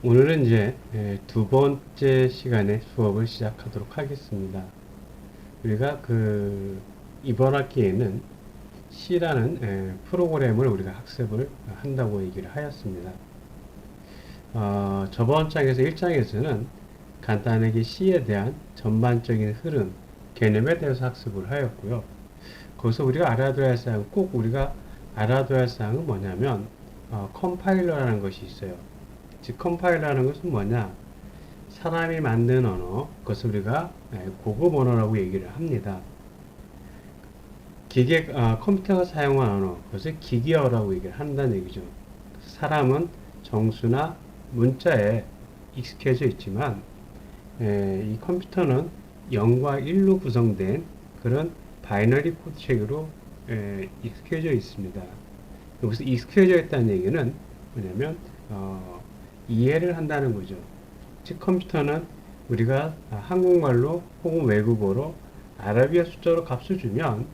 오늘은 이제 두 번째 시간의 수업을 시작하도록 하겠습니다. 우리가 이번 학기에는 C라는 프로그램을 우리가 학습을 한다고 얘기를 하였습니다. 저번 장에서 1장에서는 간단하게 C에 대한 전반적인 흐름, 개념에 대해서 학습을 하였고요. 거기서 우리가 알아둬야 할 사항, 꼭 우리가 알아둬야 할 사항은 뭐냐면 컴파일러라는 것이 있어요. 즉 컴파일러라는 것은 뭐냐? 사람이 만든 언어, 그것을 우리가 고급 언어라고 얘기를 합니다. 컴퓨터가 사용한 언어, 그것을 기계어라고 얘기를 한다는 얘기죠. 사람은 정수나 문자에 익숙해져 있지만, 이 컴퓨터는 0과 1로 구성된 그런 바이너리 코드 체계로 익숙해져 있습니다. 여기서 익숙해져 있다는 얘기는 뭐냐면, 이해를 한다는 거죠. 즉 컴퓨터는 우리가 한국말로 혹은 외국어로 아라비아 숫자로 값을 주면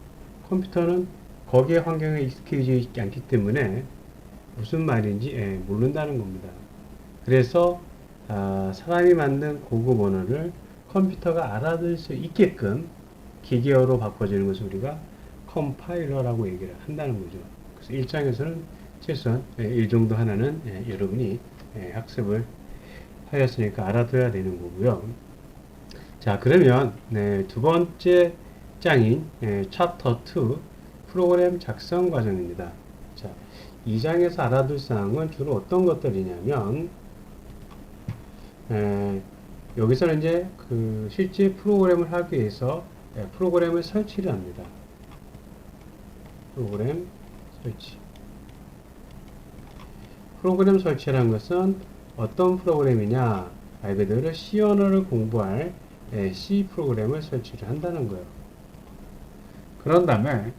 컴퓨터는 거기에 환경에 익숙해져 있지 않기 때문에 무슨 말인지 모른다는 겁니다. 그래서 사람이 만든 고급 언어를 컴퓨터가 알아들 수 있게끔 기계어로 바꿔주는 것을 우리가 컴파일러라고 얘기를 한다는 거죠. 그래서 1장에서는 최소한 이 정도 하나는 여러분이 학습을 하였으니까 알아둬야 되는 거고요. 자, 그러면 두 번째 장인 챕터 2 프로그램 작성 과정입니다. 자, 이 장에서 알아둘 사항은 주로 어떤 것들이냐면 여기서는 이제 실제 프로그램을 하기 위해서 프로그램을 설치를 합니다. 프로그램 설치. 프로그램 설치라는 것은 어떤 프로그램이냐? 말 그대로 C 언어를 공부할 C 프로그램을 설치를 한다는 거예요. 그런 다음에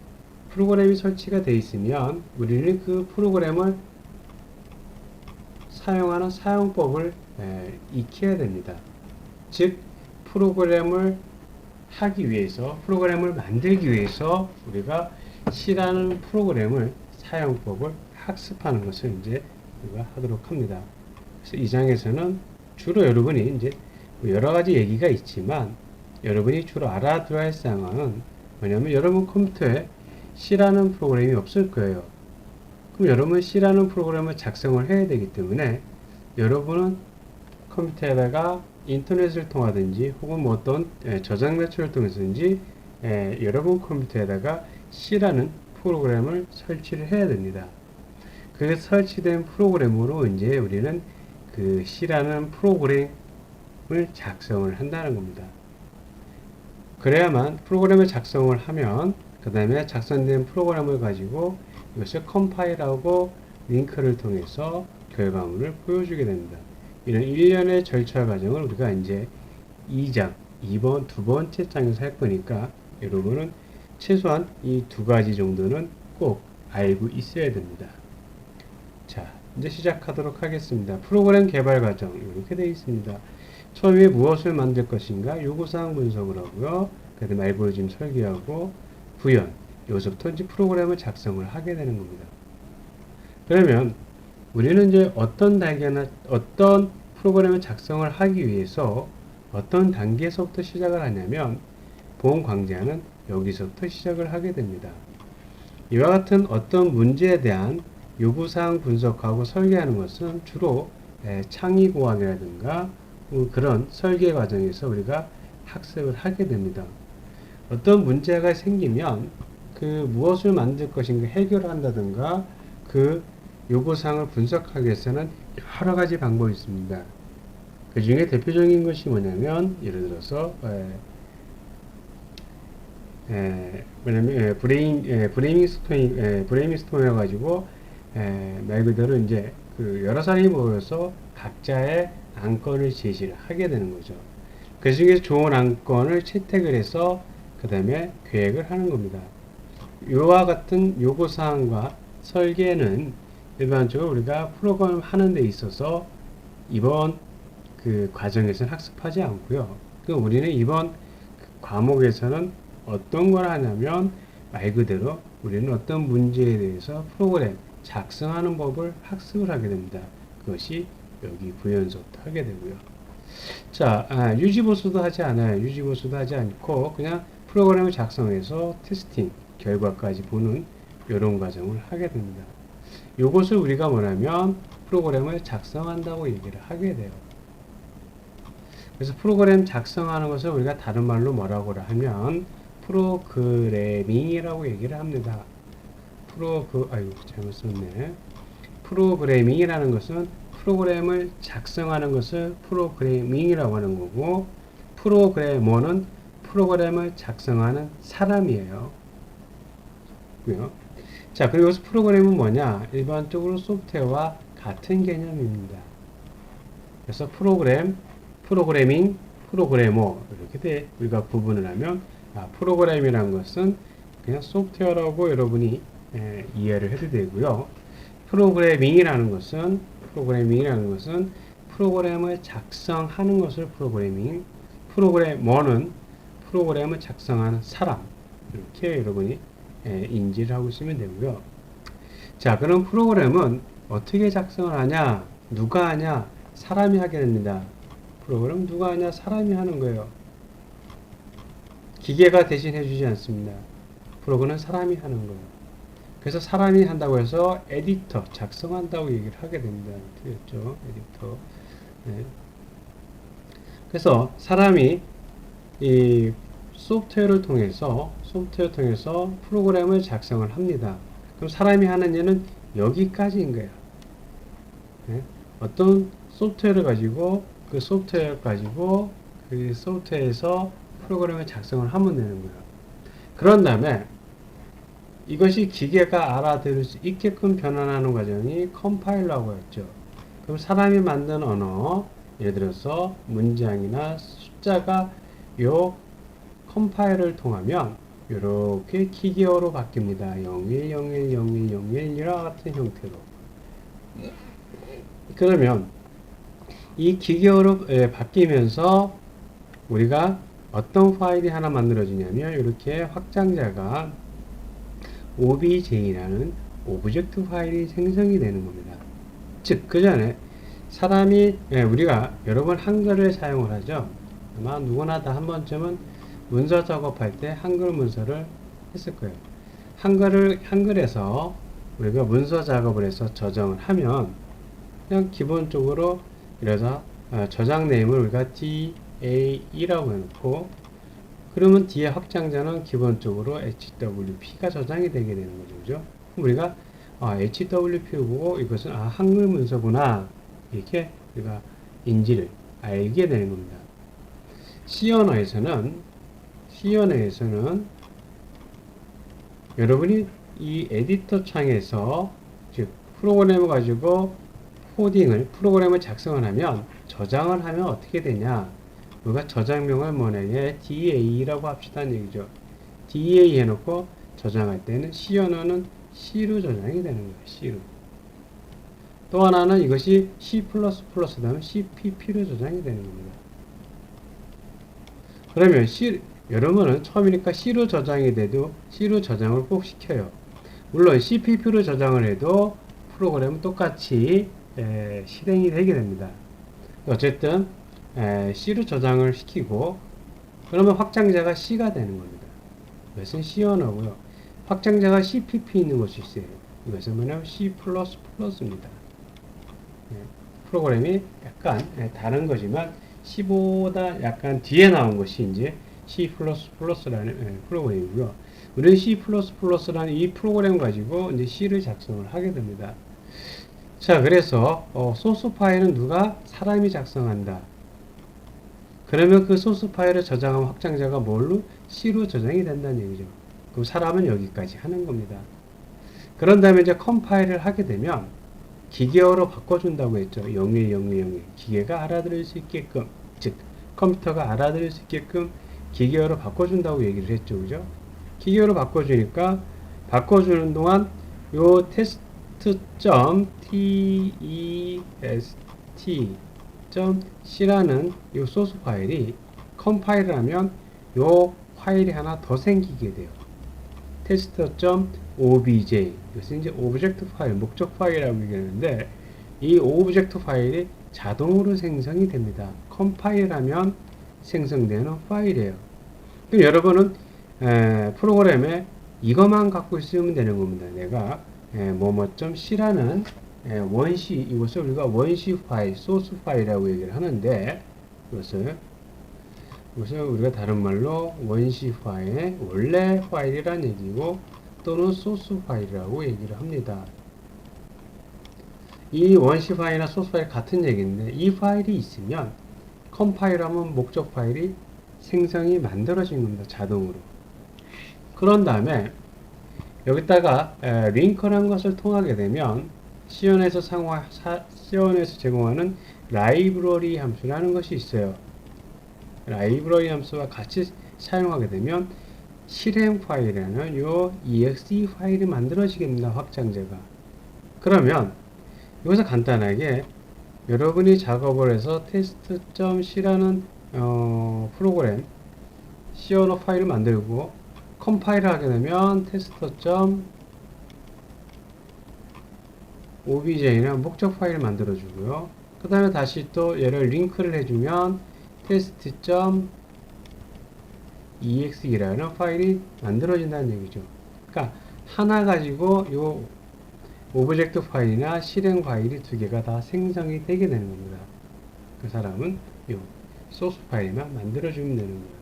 프로그램이 설치가 되어 있으면 우리는 그 프로그램을 사용하는 사용법을 익혀야 됩니다. 즉 프로그램을 하기 위해서, 프로그램을 만들기 위해서 우리가 C라는 프로그램을 사용법을 학습하는 것을 이제 우리가 하도록 합니다. 그래서 이 장에서는 주로 여러분이 이제 여러 가지 얘기가 있지만 여러분이 주로 알아둬야 할 사항은 뭐냐면 여러분 컴퓨터에 C라는 프로그램이 없을 거예요. 그럼 여러분 C라는 프로그램을 작성을 해야 되기 때문에 여러분은 컴퓨터에다가 인터넷을 통하든지 혹은 뭐 어떤 저장 매체를 통해서든지 여러분 컴퓨터에다가 C라는 프로그램을 설치를 해야 됩니다. 그 설치된 프로그램으로 이제 우리는 그 C라는 프로그램을 작성을 한다는 겁니다. 그래야만 프로그램을 작성을 하면 그 다음에 작성된 프로그램을 가지고 이것을 컴파일하고 링크를 통해서 결과물을 보여주게 됩니다. 이런 일련의 절차 과정을 우리가 이제 2장, 두 번째 장에서 할 거니까 여러분은 최소한 이 두 가지 정도는 꼭 알고 있어야 됩니다. 자, 이제 시작하도록 하겠습니다. 프로그램 개발 과정 이렇게 되어 있습니다. 처음에 무엇을 만들 것인가 요구사항 분석을 하고요. 그 다음에 알고리즘 설계하고 구현, 여기서부터 이제 프로그램을 작성을 하게 되는 겁니다. 그러면 우리는 이제 어떤 프로그램을 작성을 하기 위해서 어떤 단계에서부터 시작을 하냐면 보험 광자는 여기서부터 시작을 하게 됩니다. 이와 같은 어떤 문제에 대한 요구사항 분석하고 설계하는 것은 주로 창의고학이라든가 그런 설계 과정에서 우리가 학습을 하게 됩니다. 어떤 문제가 생기면 그 무엇을 만들 것인가 해결을 한다든가 그 요구사항을 분석하기 위해서는 여러 가지 방법이 있습니다. 그 중에 대표적인 것이 뭐냐면 예를 들어서 브레인스토밍 해가지고 말 그대로 이제 여러 사람이 모여서 각자의 안건을 제시를 하게 되는 거죠. 그 중에 좋은 안건을 채택을 해서 그 다음에 계획을 하는 겁니다. 이와 같은 요구사항과 설계는 일반적으로 우리가 프로그램 하는 데 있어서 이번 과정에서는 학습하지 않고요. 우리는 이번 과목에서는 어떤 걸 하냐면 말 그대로 우리는 어떤 문제에 대해서 프로그램 작성하는 법을 학습을 하게 됩니다. 그것이 여기 부연속도 하게 되고요. 자, 유지보수도 하지 않아요. 유지보수도 하지 않고 그냥 프로그램을 작성해서 테스팅 결과까지 보는 이런 과정을 하게 됩니다. 이것을 우리가 뭐냐면 프로그램을 작성한다고 얘기를 하게 돼요. 그래서 프로그램 작성하는 것을 우리가 다른 말로 뭐라고 하면 프로그래밍이라고 얘기를 합니다. 아이고 잘못 썼네. 프로그래밍이라는 것은 프로그램을 작성하는 것을 프로그래밍이라고 하는 거고, 프로그래머는 프로그램을 작성하는 사람이에요. 자, 그리고 여기서 프로그램은 뭐냐? 일반적으로 소프트웨어와 같은 개념입니다. 그래서 프로그래밍, 프로그래머 이렇게 돼 우리가 구분을 하면 프로그램이라는 것은 그냥 소프트웨어라고 여러분이 이해를 해도 되고요. 프로그래밍이라는 것은 프로그램을 작성하는 것을 프로그래밍, 프로그래머는 프로그램을 작성하는 사람 이렇게 여러분이 인지를 하고 있으면 되고요. 자, 그럼 프로그램은 어떻게 작성을 하냐? 누가 하냐? 사람이 하게 됩니다. 프로그램 누가 하냐? 사람이 하는 거예요. 기계가 대신 해주지 않습니다. 프로그램은 사람이 하는 거예요. 그래서 사람이 한다고 해서 에디터, 작성한다고 얘기를 하게 됩니다. 틀렸죠? 에디터. 네. 그래서 사람이 이 소프트웨어를 통해서 프로그램을 작성을 합니다. 그럼 사람이 하는 일은 여기까지인 거예요. 네? 어떤 소프트웨어를 가지고 그 소프트웨어에서 프로그램을 작성을 하면 되는 거예요. 그런 다음에 이것이 기계가 알아들을 수 있게끔 변환하는 과정이 컴파일러라고 했죠. 그럼 사람이 만든 언어, 예를 들어서 문장이나 숫자가 요 컴파일을 통하면 이렇게 기계어로 바뀝니다. 01010101이와 같은 형태로. 그러면 이 기계어로 바뀌면서 우리가 어떤 파일이 하나 만들어지냐면 이렇게 확장자가 OBJ라는 오브젝트 파일이 생성이 되는 겁니다. 즉, 그 전에 사람이 우리가 여러 번 한글을 사용을 하죠. 아마 누구나 다 한 번쯤은 문서 작업할 때 한글 문서를 했을 거예요. 한글에서 우리가 문서 작업을 해서 저장을 하면 그냥 기본적으로 이래서 저장 네임을 우리가 DAE라고 해놓고 그러면 뒤에 확장자는 기본적으로 HWP가 저장이 되게 되는 거죠. 그죠? 우리가 HWP 보고 이것은 한글 문서구나 이렇게 우리가 인지를 알게 되는 겁니다. C 언어에서는 여러분이 이 에디터 창에서 즉 프로그램을 가지고 프로그램을 작성을 하면 저장을 하면 어떻게 되냐? 우리가 저장명을 뭐냐면 DA라고 합시다는 얘기죠. DA 해놓고 저장할 때는 C 언어는 C로 저장이 되는 거예요. C로. 또 하나는 이것이 C++ 다음에 CPP로 저장이 되는 겁니다. 그러면 여러분은 처음이니까 C로 저장이 돼도 C로 저장을 꼭 시켜요. 물론 CPP로 저장을 해도 프로그램은 똑같이 실행이 되게 됩니다. 어쨌든 C로 저장을 시키고 그러면 확장자가 C가 되는 겁니다. 이것은 C 언어고요. 확장자가 CPP 있는 것이 있어요. 이것은 뭐냐면 C++입니다. 프로그램이 약간 다른 거지만 C보다 약간 뒤에 나온 것이 이제 C++라는 프로그램이고요. 우리는 C++라는 이 프로그램 가지고 이제 C를 작성을 하게 됩니다. 자, 그래서 소스 파일은 누가? 사람이 작성한다. 그러면 그 소스 파일을 저장한 확장자가 뭘로? C로 저장이 된다는 얘기죠. 그럼 사람은 여기까지 하는 겁니다. 그런 다음에 이제 컴파일을 하게 되면 기계어로 바꿔준다고 했죠. 010101 기계가 알아들을 수 있게끔, 즉 컴퓨터가 알아들을 수 있게끔 기계어로 바꿔준다고 얘기를 했죠. 그죠? 기계어로 바꿔주니까 바꿔주는 동안 요 test.c라는 요 소스 파일이 컴파일을 하면 요 파일이 하나 더 생기게 돼요. test.obj 이것은 이제 오브젝트 파일, 목적 파일이라고 얘기하는데 이 오브젝트 파일이 자동으로 생성이 됩니다. 컴파일하면 생성되는 파일이에요. 그럼 여러분은 프로그램에 이것만 갖고 있으면 되는 겁니다. 내가 뭐뭐.c라는 원시, 이것을 우리가 원시 파일, 소스 파일이라고 얘기를 하는데, 이것을 우리가 다른 말로 원시 파일, 원래 파일이란 얘기고, 또는 소스 파일이라고 얘기를 합니다. 이 원시 파일이나 소스 파일 같은 얘기인데, 이 파일이 있으면 컴파일하면 목적 파일이 생성이 만들어진 겁니다. 자동으로. 그런 다음에 여기다가 링크라는 것을 통하게 되면 C원에서 제공하는 라이브러리 함수라는 것이 있어요. 라이브러리 함수와 같이 사용하게 되면 실행 파일이라는 요 exe 파일이 만들어지게 됩니다. 확장자가. 그러면 여기서 간단하게 여러분이 작업을 해서 test.c라는 프로그램 C 언어 파일을 만들고 컴파일을 하게 되면 test.obj라는 목적 파일을 만들어 주고요. 그 다음에 다시 또 얘를 링크를 해주면 test.exe라는 파일이 만들어진다는 얘기죠. 그러니까 하나 가지고 요 오브젝트 파일이나 실행 파일이 두 개가 다 생성이 되게 되는 겁니다. 그 사람은 요 소스 파일만 만들어주면 되는 거예요.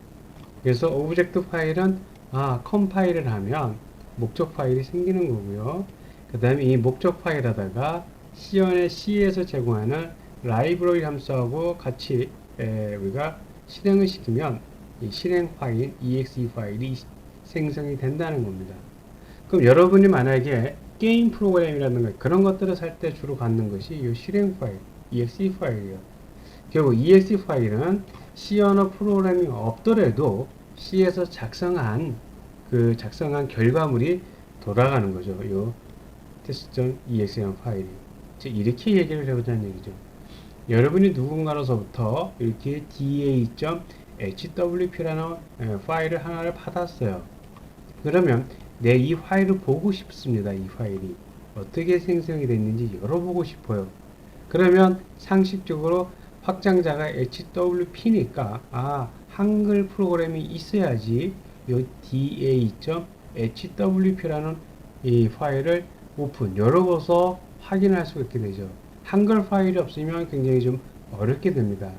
그래서 오브젝트 파일은 컴파일을 하면 목적 파일이 생기는 거고요. 그 다음에 이 목적 파일 하다가 C에서 제공하는 라이브러리 함수하고 같이 우리가 실행을 시키면 이 실행 파일, exe 파일이 생성이 된다는 겁니다. 그럼 여러분이 만약에 게임 프로그램이라든가 그런 것들을 살 때 주로 갖는 것이 이 실행 파일, exe 파일이에요. 결국 exe 파일은 C 언어 프로그램이 없더라도 C에서 작성한 결과물이 돌아가는 거죠. 이 test.exe라는 파일이. 이렇게 얘기를 해보자는 얘기죠. 여러분이 누군가로서부터 이렇게 da.hwp라는 파일을 하나를 받았어요. 그러면 내 이 파일을 보고 싶습니다. 이 파일이 어떻게 생성이 됐는지 열어보고 싶어요. 그러면 상식적으로 확장자가 hwp니까 한글 프로그램이 있어야지 이 da.hwp라는 이 파일을 열어보서 확인할 수 있게 되죠. 한글 파일이 없으면 굉장히 좀 어렵게 됩니다.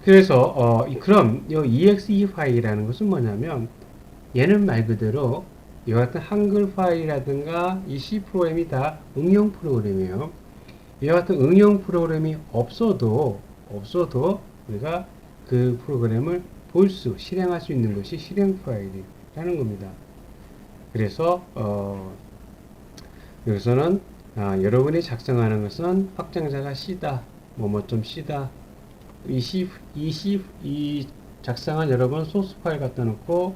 그래서 그럼 이 exe 파일이라는 것은 뭐냐면 얘는 말 그대로 이와 같은 한글 파일이라든가 이 C 프로그램이 다 응용 프로그램이에요. 이와 같은 응용 프로그램이 없어도 우리가 그 프로그램을 실행할 수 있는 것이 실행 파일이라는 겁니다. 그래서 여기서는 여러분이 작성하는 것은 확장자가 C다, 뭐뭐.C다. 이 작성한 여러분 소스 파일 갖다 놓고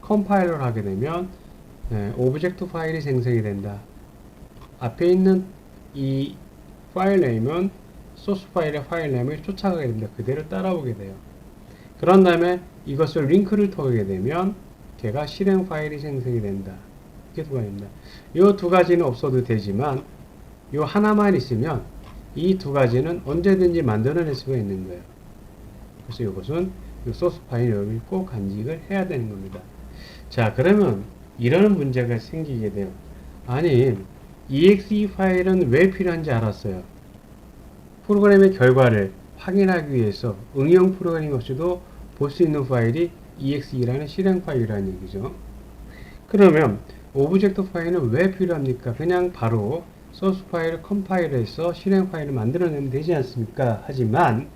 컴파일러를 하게 되면 오브젝트 파일이 생성이 된다. 앞에 있는 이 파일 네임은 소스 파일의 파일 네임을 쫓아가게 됩니다. 그대로 따라오게 돼요. 그런 다음에 이것을 링크를 통하게 되면 걔가 실행 파일이 생성이 된다. 이게 두 가지입니다. 이 두 가지는 없어도 되지만 이 하나만 있으면 이 두 가지는 언제든지 만들어낼 수가 있는 거예요. 그래서 이것은 이 소스 파일 여러분이 꼭 간직을 해야 되는 겁니다. 자, 그러면 이런 문제가 생기게 돼요. 아니, exe 파일은 왜 필요한지 알았어요. 프로그램의 결과를 확인하기 위해서 응용 프로그램이 없이도 볼 수 있는 파일이 exe라는 실행 파일이라는 얘기죠. 그러면 오브젝트 파일은 왜 필요합니까? 그냥 바로 소스 파일을 컴파일해서 실행 파일을 만들어내면 되지 않습니까? 하지만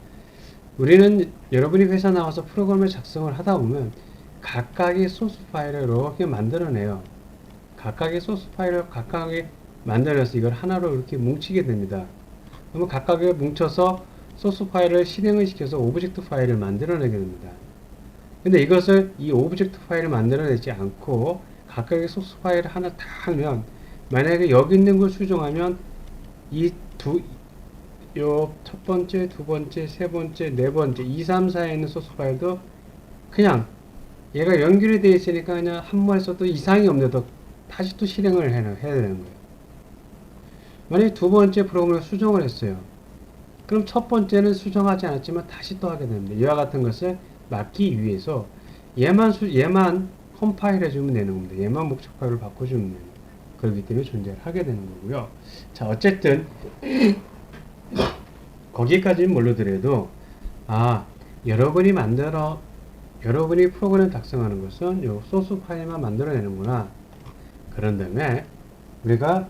우리는 여러분이 회사 나와서 프로그램을 작성을 하다 보면 각각의 소스 파일을 이렇게 만들어내요. 각각의 소스 파일을 각각에 만들어서 이걸 하나로 이렇게 뭉치게 됩니다. 그러면 각각에 뭉쳐서 소스 파일을 실행을 시켜서 오브젝트 파일을 만들어내게 됩니다. 근데 이것을 이 오브젝트 파일을 만들어내지 않고 각각의 소스 파일을 하나 다 하면 만약에 여기 있는 걸 수정하면 첫 번째, 두 번째, 세 번째, 네 번째, 2, 3, 4에 있는 소스 파일도 그냥 얘가 연결이 되어 있으니까 그냥 한 번에 써도 이상이 없는데도 다시 또 실행을 해야 되는 거예요. 만약에 두 번째 프로그램을 수정을 했어요. 그럼 첫 번째는 수정하지 않았지만 다시 또 하게 됩니다. 이와 같은 것을 막기 위해서 얘만 컴파일 해주면 되는 겁니다. 얘만 목적 파일을 바꿔주면 되는 겁니다. 그렇기 때문에 존재를 하게 되는 거고요. 자, 어쨌든 거기까지는 모르더라도 여러분이 프로그램 작성하는 것은 요 소스 파일만 만들어내는구나. 그런 다음에 우리가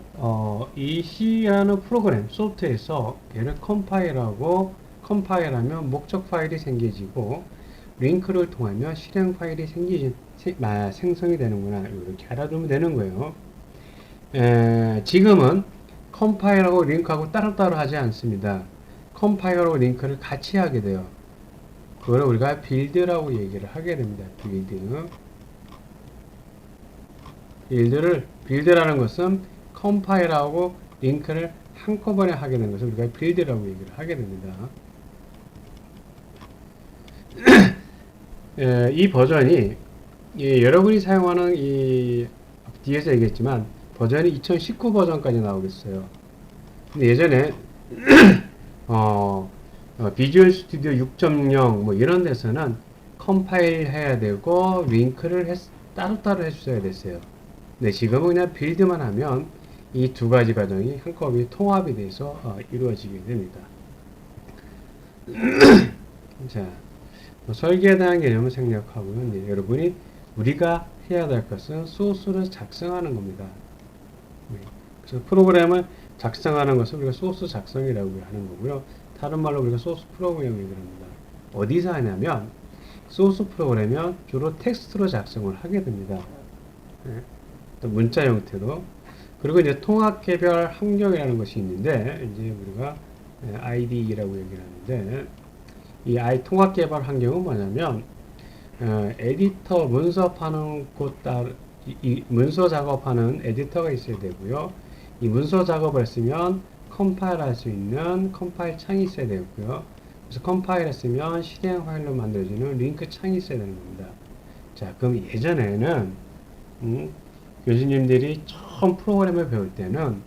이 C라는 프로그램 소프트에서 얘를 컴파일하면 목적 파일이 생겨지고 링크를 통하면 실행 파일이 생성이 되는구나. 이렇게 알아두면 되는 거예요. 지금은 컴파일하고 링크하고 따로따로 하지 않습니다. 컴파일하고 링크를 같이 하게 돼요. 그걸 우리가 빌드라고 얘기를 하게 됩니다. 빌드라는 것은 컴파일하고 링크를 한꺼번에 하게 되는 것을 우리가 빌드라고 얘기를 하게 됩니다. 이 버전이 여러분이 사용하는 뒤에서 얘기했지만 버전이 2019 버전까지 나오겠어요. 근데 예전에 비주얼 스튜디오 6.0 뭐 이런 데서는 컴파일 해야 되고 링크를 따로따로 해주셔야 됐어요. 근데 지금은 그냥 빌드만 하면 이 두 가지 과정이 한꺼번에 통합이 돼서 이루어지게 됩니다. 자, 설계에 대한 개념을 생략하고요. 여러분이 우리가 해야 될 것은 소스를 작성하는 겁니다. 그래서 프로그램을 작성하는 것을 우리가 소스 작성이라고 하는 거고요. 다른 말로 우리가 소스 프로그램이라고 합니다. 어디서 하냐면 소스 프로그램은 주로 텍스트로 작성을 하게 됩니다. 또 문자 형태로. 그리고 이제 통합 개별 환경이라는 것이 있는데 이제 우리가 IDE라고 얘기를 하는데 이 통합 개발 환경은 뭐냐면 에디터 문서 작업하는 에디터가 있어야 되고요. 이 문서 작업을 했으면 컴파일 할 수 있는 컴파일 창이 있어야 되고요. 그래서 컴파일 했으면 실행 파일로 만들어지는 링크 창이 있어야 되는 겁니다. 자, 그럼 예전에는 교수님들이 처음 프로그램을 배울 때는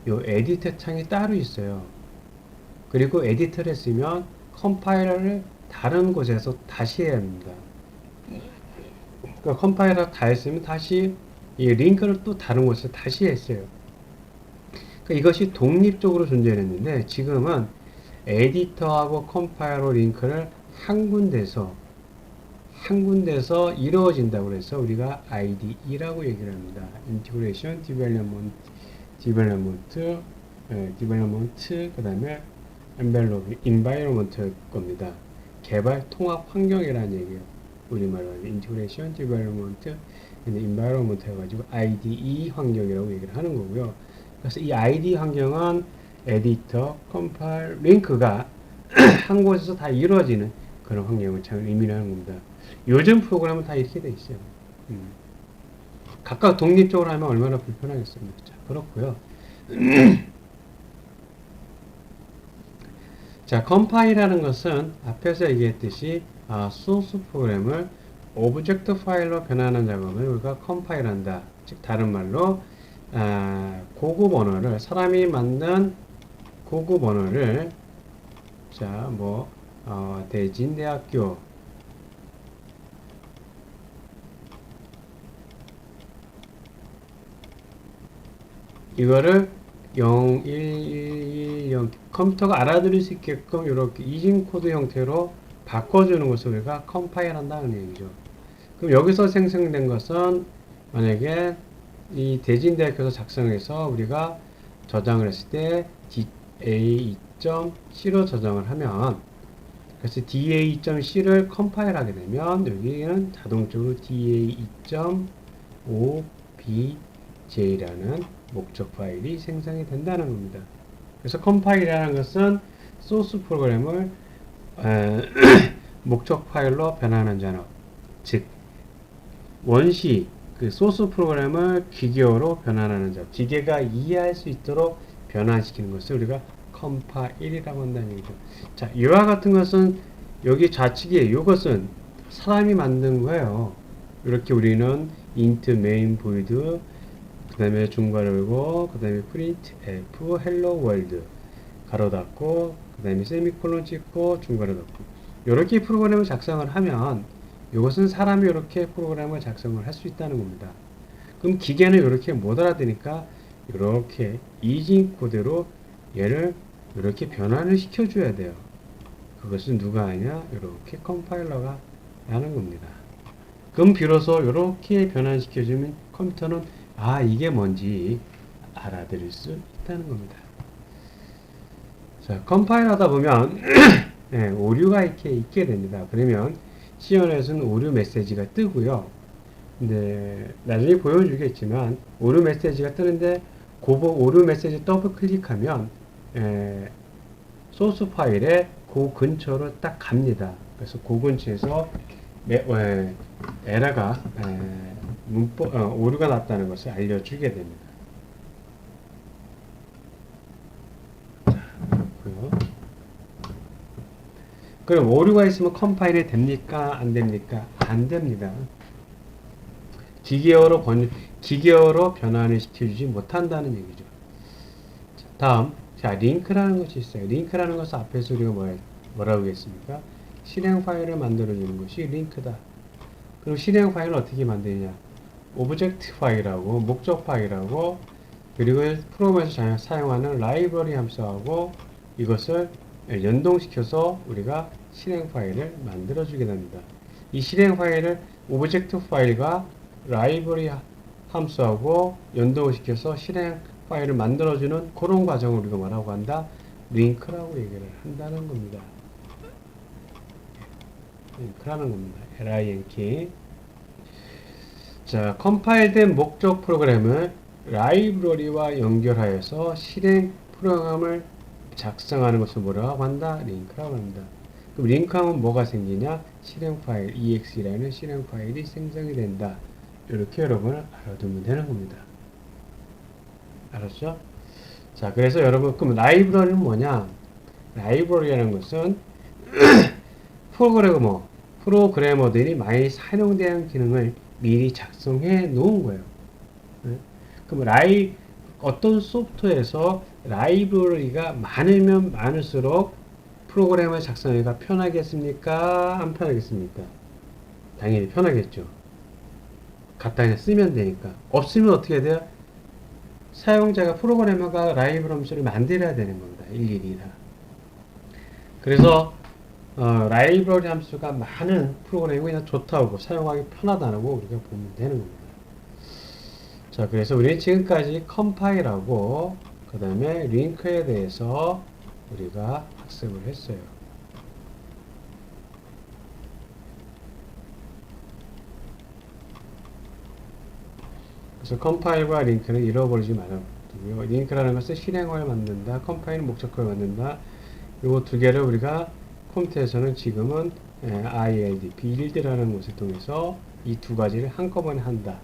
요 에디터 창이 따로 있어요. 그리고 에디터를 했으면 컴파일러를 다른 곳에서 다시 해야 합니다. 그러니까 컴파일러 다 했으면 다시 이 링크를 또 다른 곳에서 다시 했어요. 그러니까 이것이 독립적으로 존재했는데 지금은 에디터하고 컴파일러 링크를 한 군데서 이루어진다고 해서 우리가 IDE라고 얘기를 합니다. 인티그레이션 디벨롭먼트, 그 다음에 인바이러먼트 겁니다. 개발 통합 환경이라는 얘기예요. 우리말로 하면 인티그레이션 디벨롭먼트, 인바이러먼트 해가지고 IDE 환경이라고 얘기를 하는 거고요. 그래서 이 IDE 환경은 에디터, 컴파일, 링크가 한 곳에서 다 이루어지는 그런 환경을 참 의미하는 겁니다. 요즘 프로그램은 다 이렇게 돼 있어요. 각각 독립적으로 하면 얼마나 불편하겠습니까? 자, 그렇고요. 자, 컴파일하는 것은 앞에서 얘기했듯이 소스 프로그램을 오브젝트 파일로 변환하는 작업을 우리가 컴파일한다. 즉 다른 말로 고급 언어를 사람이 만든 고급 언어를 대진대학교 이거를 0110 컴퓨터가 알아들을 수 있게끔 이렇게 이진 코드 형태로 바꿔주는 것을 우리가 컴파일 한다는 얘기죠. 그럼 여기서 생성된 것은 만약에 이 대진대학교에서 작성해서 우리가 저장을 했을 때 DA2.C로 저장을 하면 그래서 DA2.C를 컴파일 하게 되면 여기는 자동적으로 DA2.OBJ라는 목적 파일이 생성이 된다는 겁니다. 그래서 컴파일이라는 것은 소스 프로그램을 목적 파일로 변환하는 작업, 즉 원시 그 소스 프로그램을 기계어로 변환하는 작업, 기계가 이해할 수 있도록 변환시키는 것을 우리가 컴파일이라고 한다는 얘기죠. 자, 이와 같은 것은 여기 좌측에 이것은 사람이 만든 거예요. 이렇게 우리는 int main void 그 다음에 중괄호 열고, 그 다음에 print f hello world 가로 닫고, 그 다음에 세미콜론 찍고 중괄호 닫고. 이렇게 프로그램을 작성을 하면 이것은 사람이 이렇게 프로그램을 작성을 할 수 있다는 겁니다. 그럼 기계는 이렇게 못 알아듣니까 이렇게 이진 코드로 얘를 이렇게 변환을 시켜줘야 돼요. 그것은 누가 하냐? 이렇게 컴파일러가 하는 겁니다. 그럼 비로소 이렇게 변환시켜주면 컴퓨터는 아 이게 뭔지 알아들을 수 있다는 겁니다. 자, 컴파일하다 보면 네, 오류가 이렇게 있게 됩니다. 그러면 C연에서는 오류 메시지가 뜨고요. 근데 나중에 보여주겠지만 오류 메시지가 뜨는데 그 오류 메시지 더블 클릭하면 소스 파일에 그 근처로 딱 갑니다. 그래서 그 근처에서 에러가 오류가 났다는 것을 알려주게 됩니다. 그렇고요. 그럼 오류가 있으면 컴파일이 됩니까? 안 됩니까? 안 됩니다. 기계어로 변환을 시켜주지 못한다는 얘기죠. 자, 다음, 자, 링크라는 것이 있어요. 링크라는 것은 앞에서 우리가 뭐라고 했습니까? 실행 파일을 만들어주는 것이 링크다. 그럼 실행 파일을 어떻게 만드냐? 오브젝트 파일하고, 목적 파일하고, 그리고 프로그램에서 사용하는 라이브러리 함수하고, 이것을 연동시켜서 우리가 실행 파일을 만들어주게 됩니다. 이 실행 파일을 오브젝트 파일과 라이브러리 함수하고 연동을 시켜서 실행 파일을 만들어주는 그런 과정을 우리가 뭐라고 한다? 링크라고 얘기를 한다는 겁니다. 링크라는 겁니다. link. 자, 컴파일된 목적 프로그램을 라이브러리와 연결하여서 실행 프로그램을 작성하는 것을 뭐라고 한다? 링크라고 합니다. 그럼 링크하면 뭐가 생기냐? 실행 파일, exe라는 실행 파일이 생성이 된다. 이렇게 여러분을 알아두면 되는 겁니다. 알았죠? 자, 그래서 여러분, 그럼 라이브러리는 뭐냐? 라이브러리라는 것은 프로그래머들이 많이 사용되는 기능을 미리 작성해 놓은 거예요. 네? 그럼 어떤 소프트웨어에서 라이브러리가 많으면 많을수록 프로그램을 작성하기가 편하겠습니까? 안 편하겠습니까? 당연히 편하겠죠. 갖다 그냥 쓰면 되니까. 없으면 어떻게 돼요? 사용자가 프로그래머가 라이브러리 함수를 만들어야 되는 겁니다. 일일이 다. 그래서 라이브러리 함수가 많은 프로그램이 그냥 좋다고 사용하기 편하다고 우리가 보면 되는 겁니다. 자, 그래서 우리는 지금까지 컴파일하고 그 다음에 링크에 대해서 우리가 학습을 했어요. 그래서 컴파일과 링크는 잃어버리지 말아두고요. 링크라는 것은 실행어를 만든다. 컴파일은 목적어를 만든다. 이 두 개를 우리가 컴퓨터에서는 지금은 build라는 것을 통해서 이 두 가지를 한꺼번에 한다.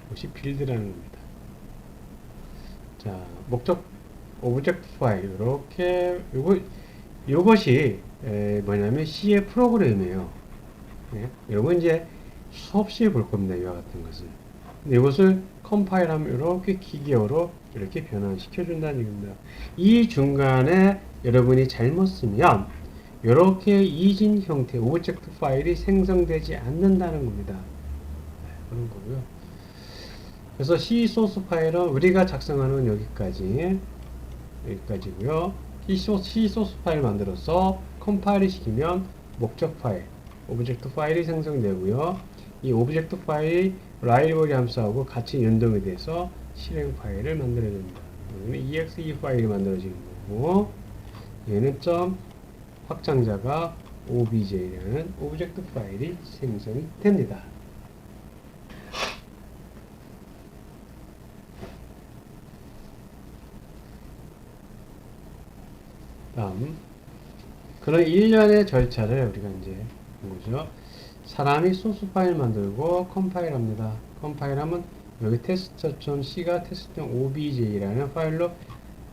그것이 build라는 겁니다. 자, 오브젝트 파일 이렇게 요것이 뭐냐면 C의 프로그램이에요. 네? 여러분 이제 수업 시에 볼 겁니다. 이와 같은 것을. 근데 이것을 컴파일하면 이렇게 기계어로 이렇게 변환시켜 준다는 얘기입니다. 이 중간에 여러분이 잘못 쓰면 이렇게 이진 형태 오브젝트 파일이 생성되지 않는다는 겁니다. 네, 그런 거고요. 그래서 C 소스 파일은 우리가 작성하는 여기까지고요. C 소스 파일 만들어서 컴파일 시키면 목적 파일, 오브젝트 파일이 생성되고요. 이 오브젝트 파일이 라이브러리 함수하고 같이 연동이 돼서 실행 파일을 만들어야 됩니다. 여기는 exe 파일이 만들어지는 거고, 얘는 점 확장자가 obj라는 오브젝트 파일이 생성이 됩니다. 다음, 그런 일련의 절차를 우리가 이제 본 거죠. 사람이 소스 파일 만들고 컴파일 합니다. 컴파일하면 여기 test.c가 test.obj라는 파일로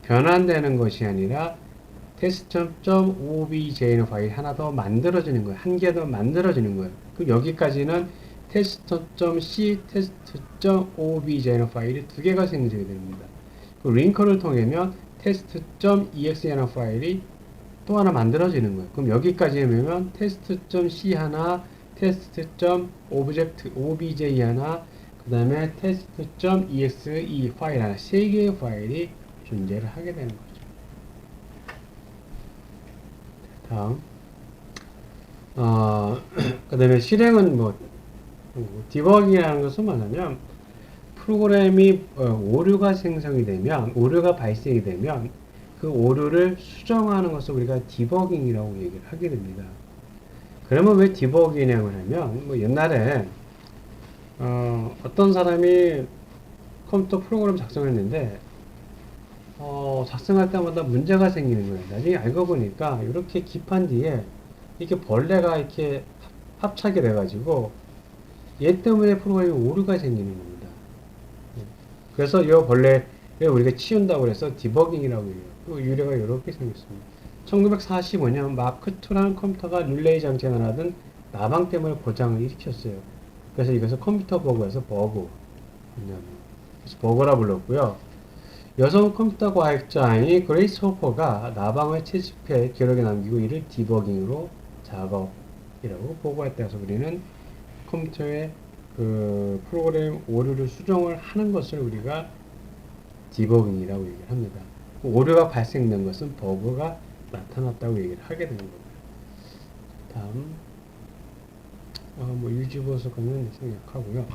변환되는 것이 아니라 test.obj는 파일 하나 더 만들어지는 거예요. 한 개 더 만들어지는 거예요. 그럼 여기까지는 test.c, test.obj라는 파일이 두 개가 생성이 됩니다. 그 링커를 통하면 test.exe라는 파일이 또 하나 만들어지는 거예요. 그럼 여기까지 하면 test.c 하나, test.obj 하나, 그 다음에 test.exe 파일 하나, 세 개의 파일이 존재를 하게 되는 거죠. 다음, 그 다음에 실행은 디버깅이라는 것은 뭐냐면, 프로그램이 오류가 생성이 되면, 오류가 발생이 되면, 그 오류를 수정하는 것을 우리가 디버깅이라고 얘기를 하게 됩니다. 그러면 왜 디버깅이냐고 하면, 옛날에, 어떤 사람이 컴퓨터 프로그램 작성했는데, 작성할 때마다 문제가 생기는 거예요. 나중에 알고 보니까, 이렇게 기판 뒤에, 이렇게 벌레가 이렇게 합착이 돼가지고, 얘 때문에 프로그램에 오류가 생기는 겁니다. 그래서 이 벌레를 우리가 치운다고 해서 디버깅이라고 해요. 그 유래가 이렇게 생겼습니다. 1945년 마크2라는 컴퓨터가 릴레이 장치가 하던 나방 때문에 고장을 일으켰어요. 그래서 이것을 컴퓨터 버그에서 버그. 그래서 버그라 불렀고요. 여성 컴퓨터 과학자인 그레이스 호퍼가 나방을 채집해 기록에 남기고 이를 디버깅으로 작업이라고 보고했다 해서 우리는 컴퓨터의 그 프로그램 오류를 수정을 하는 것을 우리가 디버깅이라고 얘기를 합니다. 오류가 발생된 것은 버그가 나타났다고 얘기를 하게 되는 겁니다. 다음, 유지보수권은 생략하고요.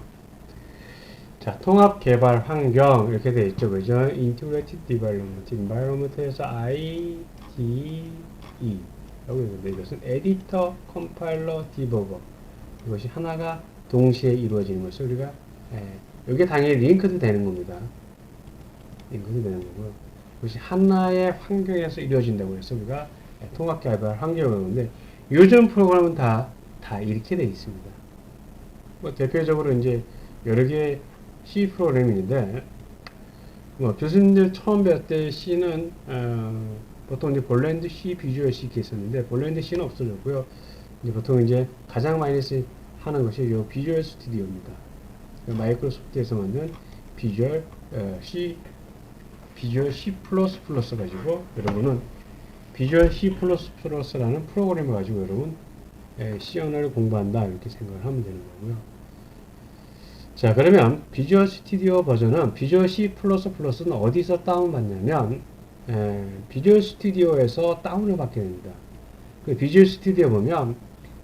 자, 통합 개발 환경 이렇게 되어 있죠, 그죠? Integrated Development Environment에서 IDE 라고 있는데 이것은 에디터, 컴파일러, 디버거 이것이 하나가 동시에 이루어지는 것을 우리가 여기 당연히 링크도 되는 겁니다. 링크도 되는 거고요. 그것이 하나의 환경에서 이루어진다고 해서 우리가 통합 개발 환경을 하는데 요즘 프로그램은 다 이렇게 되어 있습니다. 대표적으로 이제 여러 개의 C 프로그램인데 교수님들 처음 배울 때 C는 보통 이제 볼랜드 C, 비주얼 C 이렇게 있었는데 볼랜드 C는 없어졌고요. 이제 보통 이제 가장 많이 하는 것이 요 비주얼 스튜디오입니다. 마이크로소프트에서 만든 비주얼 C 가지고 여러분은 비주얼 C++라는 프로그램을 가지고 여러분 C 언어를 공부한다 이렇게 생각을 하면 되는 거고요. 자, 그러면 비주얼 스튜디오 버전은 비주얼 C++는 어디서 다운받냐면 비주얼 스튜디오에서 다운을 받게 됩니다. 그 비주얼 스튜디오 보면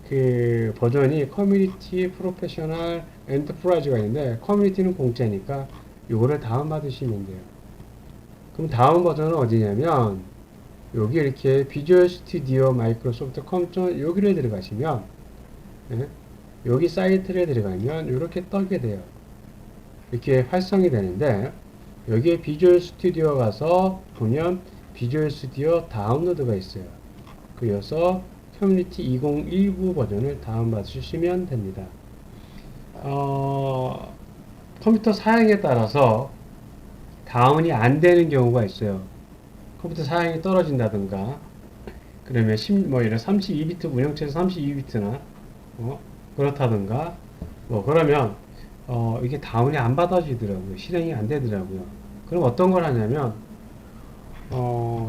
그 버전이 커뮤니티, 프로페셔널, 엔터프라이즈가 있는데 커뮤니티는 공짜니까 요거를 다운받으시면 돼요. 그럼 다운 버전은 어디냐면 여기 이렇게 비주얼 스튜디오 마이크로소프트 컴 여기를 들어가시면 여기 사이트를 들어가면 이렇게 떠게 돼요. 이렇게 활성이 되는데 여기에 비주얼 스튜디오 가서 보면 비주얼 스튜디오 다운로드가 있어요. 그래서 커뮤니티 2019 버전을 다운받으시면 됩니다. 컴퓨터 사양에 따라서 다운이 안 되는 경우가 있어요. 컴퓨터 사양이 떨어진다든가 그러면 이런 32비트 운영체에서 32비트나 그렇다든가 그러면 이게 다운이 안 받아지더라고요. 실행이 안 되더라고요. 그럼 어떤 걸 하냐면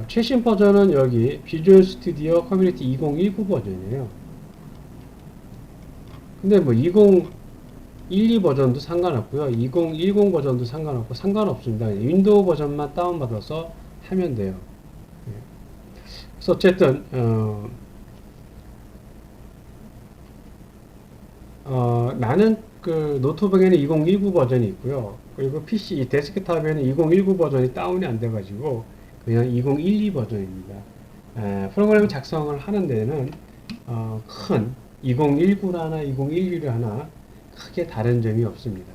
최신 버전은 여기 비주얼 스튜디오 커뮤니티 2019 버전이에요. 근데 2012 버전도 상관없고요. 2010 버전도 상관없습니다. 윈도우 버전만 다운받아서 하면 돼요. 그래서 어쨌든 나는 그 노트북에는 2019 버전이 있고요. 그리고 PC 데스크탑에는 2019 버전이 다운이 안 돼가지고 그냥 2012 버전입니다. 프로그램 작성을 하는 데는 큰 2019를 하나 2012를 하나 크게 다른 점이 없습니다.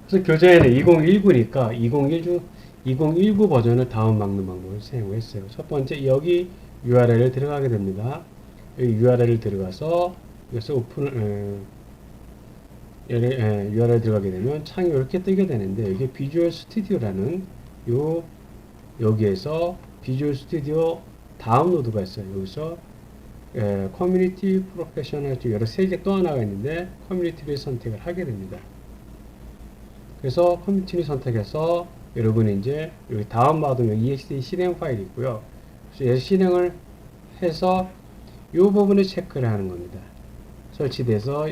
그래서 교재에는 2019니까 2019 버전을 다운받는 방법을 사용했어요. 첫 번째 여기 URL을 들어가게 됩니다. 여기 URL을 들어가서 여기서 URL 들어가게 되면 창이 이렇게 뜨게 되는데 여기 비주얼 스튜디오라는 여기에서 비주얼 스튜디오 다운로드가 있어요. 여기서 커뮤니티 프로페셔널 중 여러 세 개 또 하나가 있는데 커뮤니티를 선택을 하게 됩니다. 그래서 커뮤니티를 선택해서 여러분이 이제 여기 다운받으면 exe 실행 파일이 있고요. 그래서 실행을 해서 이 부분을 체크를 하는 겁니다. 설치돼서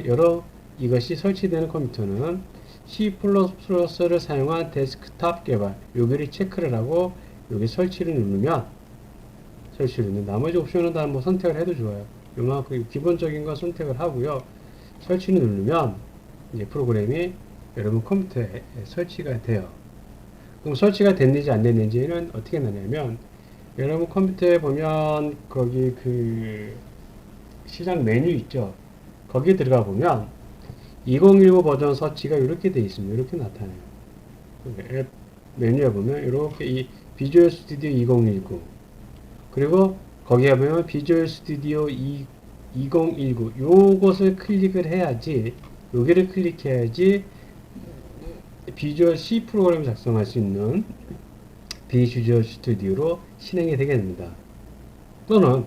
이것이 설치되는 컴퓨터는 C++를 사용한 데스크탑 개발 여기를 체크를 하고 여기 설치를 누르면 나머지 옵션은 다 뭐 선택을 해도 좋아요. 요만큼 기본적인 거 선택을 하고요. 설치를 누르면 이제 프로그램이 여러분 컴퓨터에 설치가 돼요. 그럼 설치가 됐는지 안 됐는지는 어떻게 나냐면 여러분 컴퓨터에 보면 거기 그 시작 메뉴 있죠. 거기 들어가 보면 2019 버전 설치가 이렇게 되어 있습니다. 이렇게 나타나요. 앱 메뉴에 보면 이렇게 이 비주얼 스튜디오 2019 그리고 거기에 보면 비주얼 스튜디오 2019 요것을 클릭을 해야지 여기를 클릭해야지 비주얼 C 프로그램을 작성할 수 있는 비주얼 스튜디오로 실행이 되게 됩니다. 또는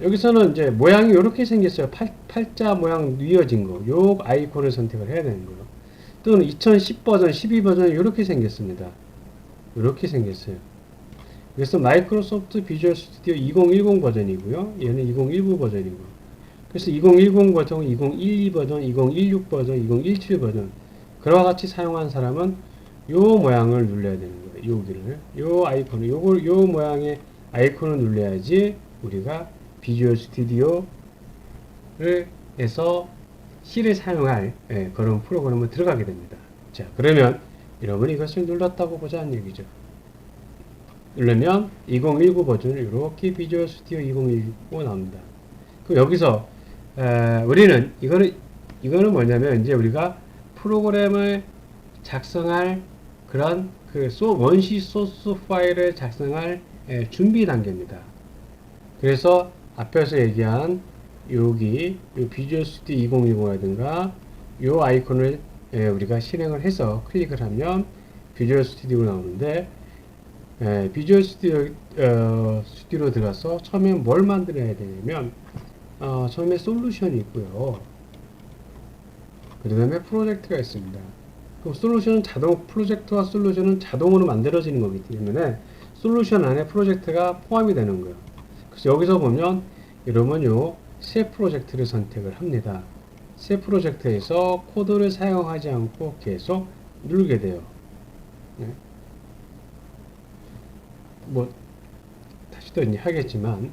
여기서는 이제 모양이 이렇게 생겼어요. 팔자 모양 뉘어진 거. 요 아이콘을 선택을 해야 되는 거예요. 또는 2010 버전, 12 버전 이렇게 생겼습니다. 이렇게 생겼어요. 그래서 마이크로소프트 비주얼 스튜디오 2010 버전이고요. 얘는 2019 버전이고. 그래서 2010 버전, 2012 버전, 2016 버전, 2017 버전. 그와 같이 사용한 사람은 요 모양을 눌러야 되는 거예요. 여기를. 요 아이콘을, 요 모양의 아이콘을 눌러야지 우리가 비주얼 스튜디오를 해서 C를 사용할 그런 프로그램을 들어가게 됩니다. 자, 그러면 여러분이 이것을 눌렀다고 보자는 얘기죠. 누르면 2019 버전을 이렇게 비주얼 스튜디오 2019 나옵니다. 그럼 여기서 우리는 이거는 뭐냐면 이제 우리가 프로그램을 작성할 그런 그 원시 소스 파일을 작성할 준비 단계입니다. 그래서 앞에서 얘기한 여기 비주얼 스튜디오 2020이라든가 요 아이콘을 우리가 실행을 해서 클릭을 하면 비주얼 스튜디오가 나오는데 비주얼 스튜디오로 들어가서 처음에 뭘 만들어야 되냐면 처음에 솔루션이 있고요. 그 다음에 프로젝트가 있습니다. 그럼 솔루션은 프로젝트와 솔루션은 자동으로 만들어지는 거기 때문에 솔루션 안에 프로젝트가 포함이 되는 거예요. 그래서 여기서 보면 여러분 새 프로젝트를 선택을 합니다. 새 프로젝트에서 코드를 사용하지 않고 계속 누르게 돼요. 네. 뭐 다시 또 하겠지만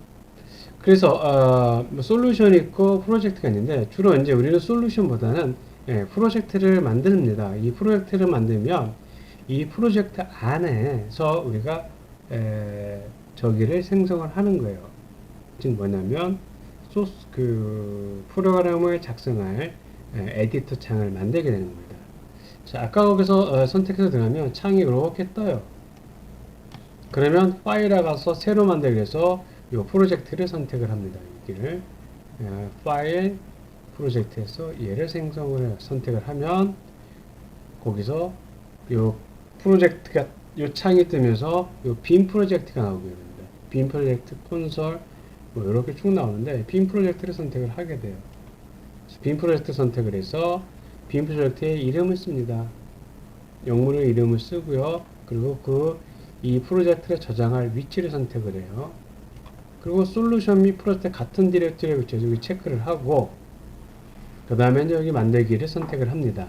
그래서 솔루션이 있고 프로젝트가 있는데 주로 이제 우리는 솔루션보다는 프로젝트를 만듭니다. 이 프로젝트를 만들면 이 프로젝트 안에서 우리가 저기를 생성을 하는 거예요. 즉 뭐냐면 소스 그 프로그램을 작성할 에디터 창을 만들게 되는 겁니다. 자, 아까 거기서 선택해서 들어가면 창이 이렇게 떠요. 그러면 파일에 가서 새로 만들기 위해서 이 프로젝트를 선택을 합니다. 여기를 파일 프로젝트에서 얘를 생성을 해요. 선택을 하면 거기서 이 프로젝트가 이 창이 뜨면서 이 빔 프로젝트가 나오게 됩니다. 빔 프로젝트 콘솔 뭐 이렇게 쭉 나오는데 빔 프로젝트를 선택을 하게 돼요. 빔 프로젝트 선택을 해서 빔 프로젝트의 이름을 씁니다. 영문의 이름을 쓰고요. 그리고 이 프로젝트를 저장할 위치를 선택을 해요. 그리고 솔루션 및 프로젝트 같은 디렉토리에 위치해서 여기 체크를 하고 그 다음에 여기 만들기를 선택을 합니다.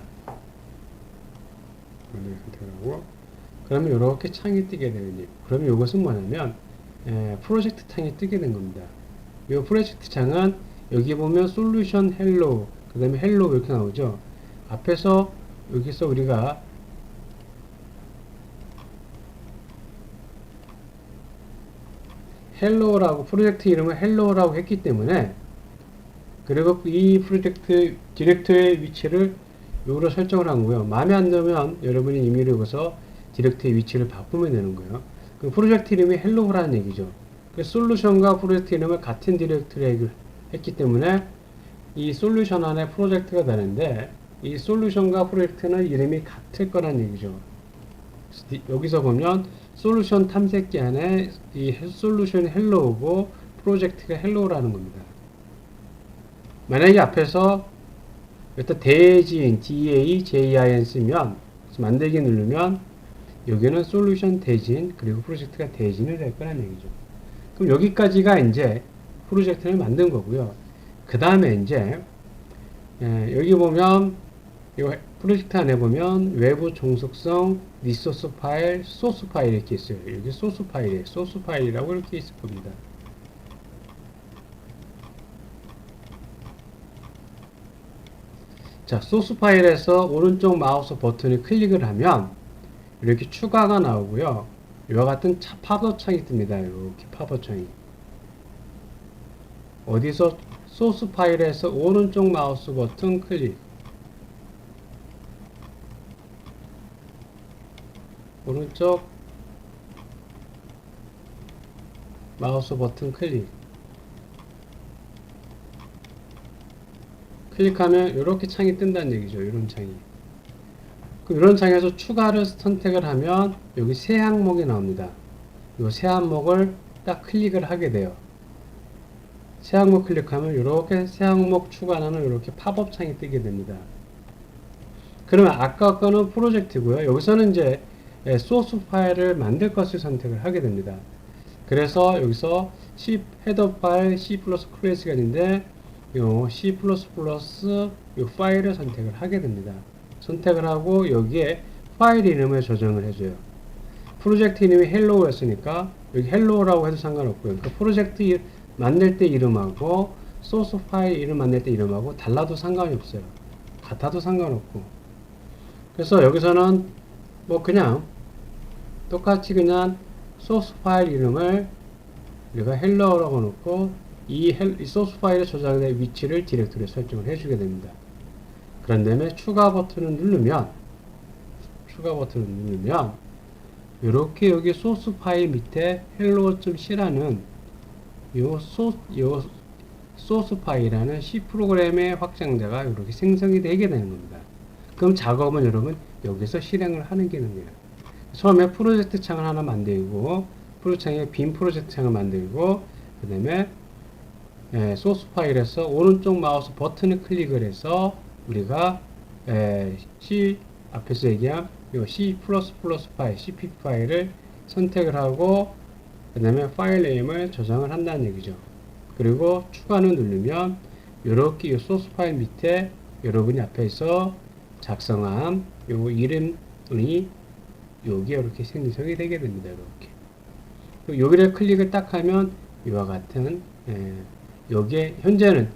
선택을 하고 그러면 이렇게 창이 뜨게 되는 그러면 이것은 뭐냐면 프로젝트 창이 뜨게 된 겁니다. 이 프로젝트 창은 여기 보면 솔루션 헬로 그 다음에 헬로 이렇게 나오죠. 앞에서 여기서 우리가 헬로라고 프로젝트 이름을 헬로라고 했기 때문에 그리고 이 프로젝트 디렉터의 위치를 요로 설정을 한 거고요. 마음에 안 들면 여러분이 임의로 여기서 디렉터의 위치를 바꾸면 되는 거예요. 그 프로젝트 이름이 헬로라는 얘기죠. 그 솔루션과 프로젝트 이름을 같은 디렉터리에 했기 때문에 이 솔루션 안에 프로젝트가 되는데 이 솔루션과 프로젝트는 이름이 같을 거란 얘기죠. 여기서 보면 솔루션 탐색기 안에 이 솔루션이 헬로우고 프로젝트가 헬로우라는 겁니다. 만약에 앞에서 일단 대진 DAJIN 쓰면 만들기 누르면 여기는 솔루션 대진 그리고 프로젝트가 대진을 될 거란 얘기죠. 그럼 여기까지가 이제 프로젝트를 만든 거고요. 그 다음에 이제 여기 보면 이 프로젝트 안에 보면 외부 종속성 리소스 파일, 소스 파일 이렇게 있어요. 여기 소스 파일이에요. 소스 파일이라고 이렇게 있을 겁니다. 자, 소스 파일에서 오른쪽 마우스 버튼을 클릭을 하면 이렇게 추가가 나오고요. 이와 같은 팝업창이 뜹니다. 이렇게 팝업창이. 어디서 소스 파일에서 오른쪽 마우스 버튼 클릭. 오른쪽 마우스 버튼 클릭. 클릭하면 이렇게 창이 뜬다는 얘기죠. 이런 창이. 그럼 이런 창에서 추가를 선택을 하면 여기 새 항목이 나옵니다. 이 새 항목을 딱 클릭을 하게 돼요. 새 항목 클릭하면 이렇게 새 항목 추가하는 이렇게 팝업 창이 뜨게 됩니다. 그러면 아까 거는 프로젝트고요. 여기서는 이제 소스 파일을 만들 것을 선택을 하게 됩니다. 그래서 여기서 C 헤더 파일 C++ 클래스가 있는데 요 C++ 요 파일을 선택을 하게 됩니다. 선택을 하고 여기에 파일 이름을 조정을 해줘요. 프로젝트 이름이 헬로우였으니까 여기 헬로우라고 해도 상관없고요. 그러니까 프로젝트 만들 때 이름하고 소스 파일 이름 만들 때 이름하고 달라도 상관이 없어요. 같아도 상관없고. 그래서 여기서는 뭐 그냥 똑같이 그냥 소스 파일 이름을 우리가 헬로우라고 놓고 이 소스 파일에 저장된 위치를 디렉토리에 설정을 해주게 됩니다. 그런 다음에 추가 버튼을 누르면 이렇게 여기 소스 파일 밑에 hello.c라는 요 소스 파일이라는 C 프로그램의 확장자가 이렇게 생성이 되게 되는 겁니다. 그럼 작업은 여러분 여기서 실행을 하는 기능이에요. 처음에 프로젝트 창을 하나 만들고 프로젝트 빈 프로젝트 창을 만들고 그 다음에 소스 파일에서 오른쪽 마우스 버튼을 클릭을 해서 우리가 C 앞에서 얘기한 요 C++ 파일, CPP 파일을 선택을 하고 그 다음에 파일 네임을 저장을 한다는 얘기죠. 그리고 추가는 누르면 이렇게 이 소스 파일 밑에 여러분이 앞에서 작성한 요 이름이 여기에 이렇게 생성이 되게 됩니다. 이렇게. 여기를 클릭을 딱 하면 이와 같은 여기에 현재는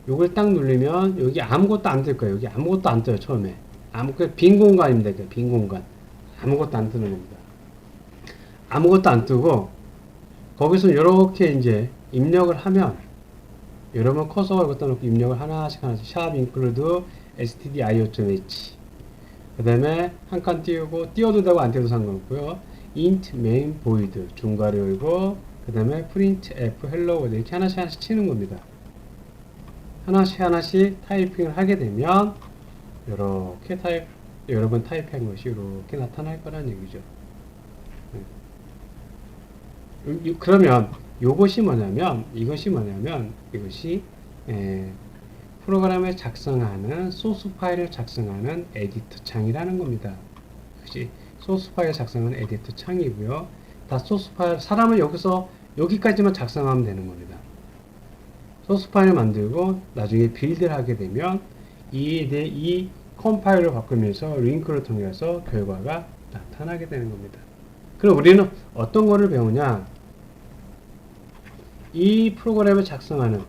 요걸 딱 누르면 여기 아무것도 안 뜰 거예요. 여기 아무것도 안 떠요. 처음에 빈 공간입니다. 빈 공간 아무것도 안 뜨는 겁니다. 아무것도 안 뜨고 거기서 이렇게 이제 입력을 하면 여러분 커서가 갖다 놓고 입력을 하나씩 샵 include stdio.h 그 다음에 한 칸 띄우고 띄워도 되고 안 띄워도 상관없고요. int main void 중괄호 열고 그 다음에 print f hello 이렇게 하나씩 치는 겁니다. 하나씩 타이핑을 하게 되면 이렇게 여러분 타이핑한 것이 이렇게 나타날 거란 얘기죠. 그러면 이것이 뭐냐면 이것이 프로그램을 작성하는 소스 파일을 작성하는 에디터 창이라는 겁니다. 역시 소스 파일 작성하는 에디터 창이고요. 다 소스 파일 사람은 여기까지만 작성하면 되는 겁니다. 소스 파일을 만들고 나중에 빌드를 하게 되면 이 컴파일을 바꾸면서 링크를 통해서 결과가 나타나게 되는 겁니다. 그럼 우리는 어떤 거를 배우냐? 이 프로그램을 작성하는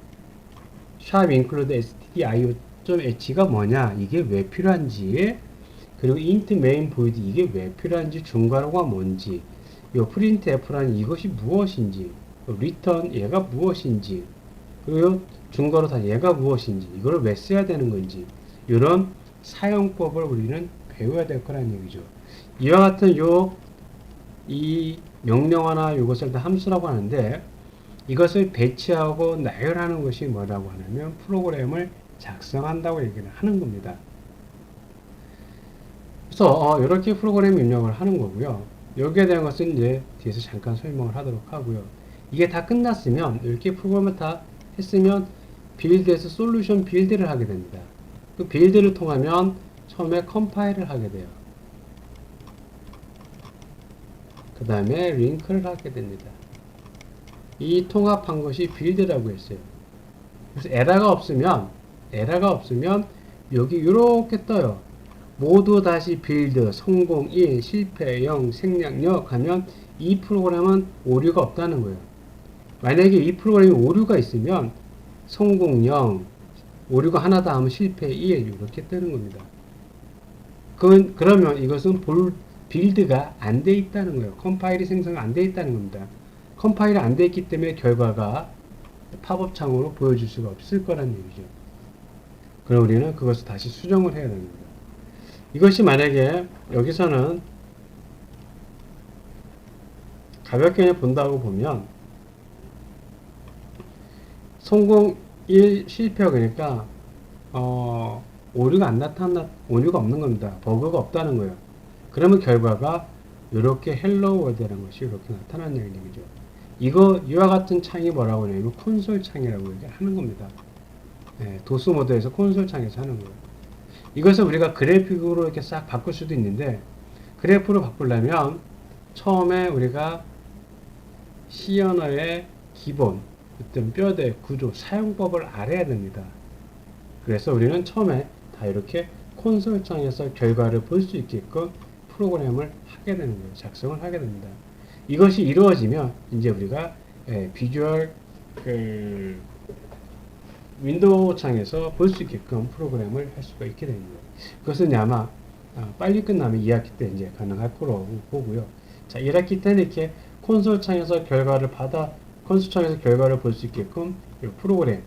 샵 include stdio.h가 뭐냐? 이게 왜 필요한지, 그리고 int main void 이게 왜 필요한지, 중괄호가 뭔지, 요 printf라는 이것이 무엇인지, return 얘가 무엇인지, 그리고 중괄호 다 얘가 무엇인지, 이걸 왜 써야 되는 건지, 이런 사용법을 우리는 배워야 될 거라는 얘기죠. 이와 같은 이 명령어나 이것을 다 함수라고 하는데, 이것을 배치하고 나열하는 것이 뭐라고 하냐면 프로그램을 작성한다고 얘기를 하는 겁니다. 그래서 이렇게 프로그램 입력을 하는 거고요. 여기에 대한 것은 이제 뒤에서 잠깐 설명을 하도록 하고요. 이게 다 끝났으면 이렇게 프로그램을 다 했으면 빌드에서 솔루션 빌드를 하게 됩니다. 그 빌드를 통하면 처음에 컴파일을 하게 돼요. 그 다음에 링크를 하게 됩니다. 이 통합한 것이 빌드라고 했어요. 그래서 에러가 없으면 여기 이렇게 떠요. 모두 다시 빌드, 성공 1, 실패 0, 생략 0 하면 이 프로그램은 오류가 없다는 거예요. 만약에 이 프로그램에 오류가 있으면 성공 0, 오류가 하나다 하면 실패 1 이렇게 뜨는 겁니다. 그러면 이것은 빌드가 안 돼 있다는 거예요. 컴파일이 생성 안 돼 있다는 겁니다. 컴파일이 안 돼 있기 때문에 결과가 팝업 창으로 보여줄 수가 없을 거란 얘기죠. 그럼 우리는 그것을 다시 수정을 해야 됩니다. 이것이 만약에 여기서는 가볍게 본다고 보면 성공 1 실패 그러니까 오류가 오류가 없는 겁니다. 버그가 없다는 거예요. 그러면 결과가 이렇게 헬로 월드라는 것이 이렇게 나타나는 얘기죠. 이와 같은 창이 뭐라고 하냐면 콘솔 창이라고 하는 겁니다. 도스 모드에서 콘솔 창에서 하는 거예요. 이것을 우리가 그래픽으로 이렇게 싹 바꿀 수도 있는데, 그래프로 바꾸려면 처음에 우리가 C 언어의 기본, 어떤 뼈대, 구조, 사용법을 알아야 됩니다. 그래서 우리는 처음에 다 이렇게 콘솔 창에서 결과를 볼 수 있게끔 프로그램을 하게 되는 거예요. 작성을 하게 됩니다. 이것이 이루어지면 이제 우리가 비주얼 윈도우 창에서 볼 수 있게끔 프로그램을 할 수가 있게 됩니다. 그것은 아마 빨리 끝나면 2학기 때 이제 가능할 거라고 보고요. 자, 1학기 때는 이렇게 콘솔 창에서 결과를 볼 수 있게끔 이 프로그램,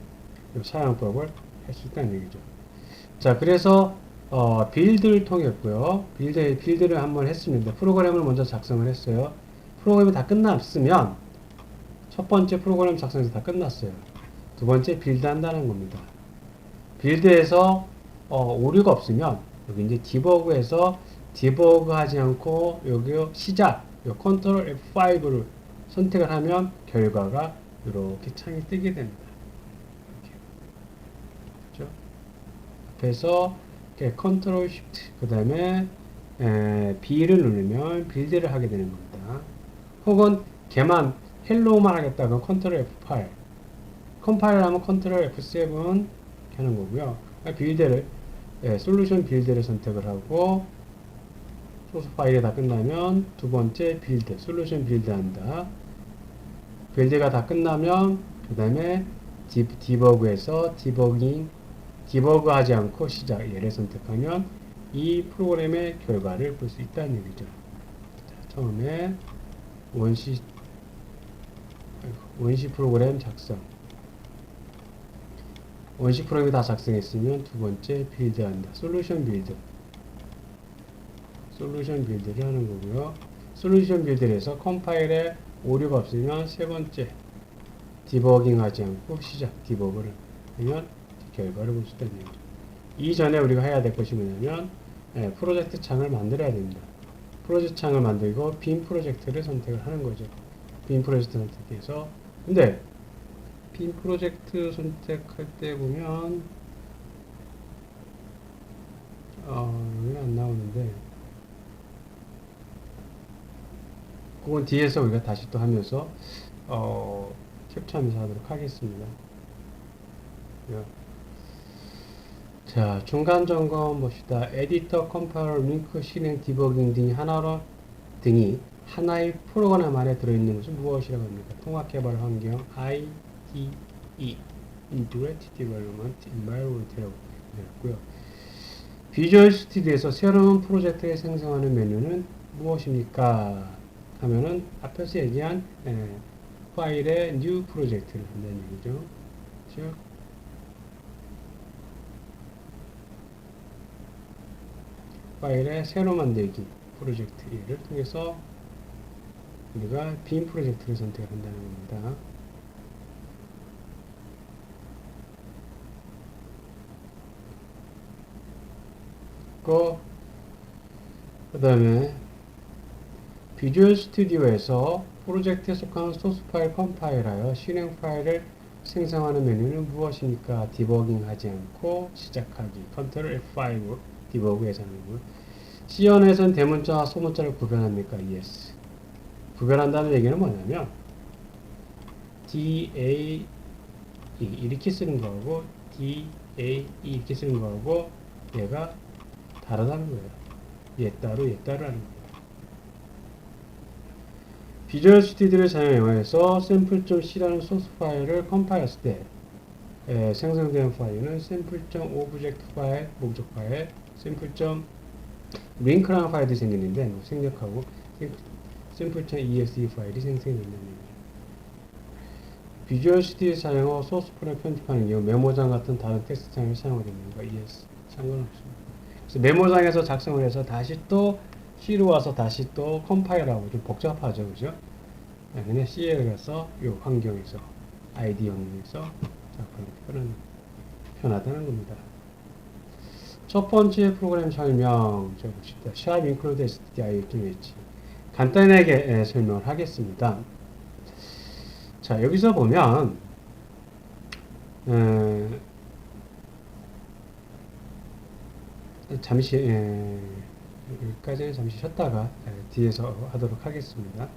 이 사용법을 할 수 있다는 얘기죠. 자, 그래서 빌드를 통했고요. 빌드를 한번 했습니다. 프로그램을 먼저 작성을 했어요. 프로그램이 다 끝났으면 첫 번째 프로그램 작성에서 다 끝났어요. 두 번째 빌드 한다는 겁니다. 빌드에서 오류가 없으면 여기 이제 디버그에서 디버그 하지 않고 여기 시작 컨트롤 F5를 선택을 하면 결과가 이렇게 창이 뜨게 됩니다. 이렇게. 그렇죠? 그래서 컨트롤 쉬프트 그 다음에 B를 누르면 빌드를 하게 되는 겁니다. 혹은 걔만 헬로우만 하겠다면 컨트롤 F8 컴파일을 하면 컨트롤 F7 하는 거고요. 빌드를 솔루션 빌드를 선택을 하고 소스 파일이 다 끝나면 두 번째 빌드 솔루션 빌드 한다. 빌드가 다 끝나면 그 다음에 디버그에서 디버그 하지 않고 시작 얘를 선택하면 이 프로그램의 결과를 볼 수 있다는 얘기죠. 자, 처음에 원시 프로그램 작성 원시 프로그램이 다 작성했으면 두 번째 빌드 한다. 솔루션 빌드를 하는 거고요. 솔루션 빌드를 해서 컴파일에 오류가 없으면 세 번째 디버깅 하지 않고 시작 디버그를 하면 결과를 볼 수 있다는 얘기죠. 이전에 우리가 해야 될 것이 뭐냐면 프로젝트 창을 만들어야 됩니다. 프로젝트 창을 만들고 빈 프로젝트를 선택을 하는 거죠. 빈 프로젝트 선택해서 근데 빈 프로젝트 선택할 때 보면 여기 안 나오는데 그건 뒤에서 우리가 다시 또 하면서 캡처하면서 하도록 하겠습니다. 자, 중간 점검 봅시다. 에디터, 컴파일러, 링크, 실행, 디버깅 등이 하나의 프로그램 안에 들어있는 것은 무엇이라고 합니까? 통합 개발 환경 IDE Integrated Development Environment이라고 되었고요. 비주얼 스튜디오에서 새로운 프로젝트를 생성하는 메뉴는 무엇입니까? 하면은 앞에서 얘기한 파일에 new 프로젝트를 한다는 얘기죠. 즉 파일에 새로 만들기 프로젝트를 통해서 우리가 빈 프로젝트를 선택한다는 겁니다. 그 다음에 비주얼 스튜디오에서 프로젝트에 속한 소스 파일 컴파일하여 실행 파일을 생성하는 메뉴는 무엇입니까? 디버깅하지 않고 시작하기. 컨트롤 F5 디버그에서 하는 거. C연에서는 대문자와 소문자를 구별합니까? Yes. 구별한다는 얘기는 뭐냐면 DA 이렇게 쓰는 거하고 DA 이렇게 쓰는 거하고 얘가 다르다는 거예요. 얘 따로 얘 따로 하는 거예요. 비주얼 스튜디오를 사용해서 샘플.c라는 소스 파일을 컴파일했을 때 생성된 파일은 샘플.오브젝트 파일, 목적 파일, 샘플.링크라는 파일이 생기는데 생략하고 샘플.exe 파일이 생성이 된다는 얘기예요. 비주얼 스튜디오 사용하고 소스 파일을 편집하는 경우 메모장 같은 다른 텍스트 창을 사용하게 됩니다. yes. 상관없습니다. 그래서 메모장에서 작성을 해서 다시 또 C로 와서 다시 또 컴파일하고 좀 복잡하죠, 그죠? 그냥 C에 가서 이 환경에서 ID 환경에서 작성을 편하다는 겁니다. 첫 번째 프로그램 설명 봅시다. 샵 include stdio.h 간단하게 설명을 하겠습니다. 자, 여기서 보면 잠시 여기까지는 잠시 쉬었다가 뒤에서 하도록 하겠습니다.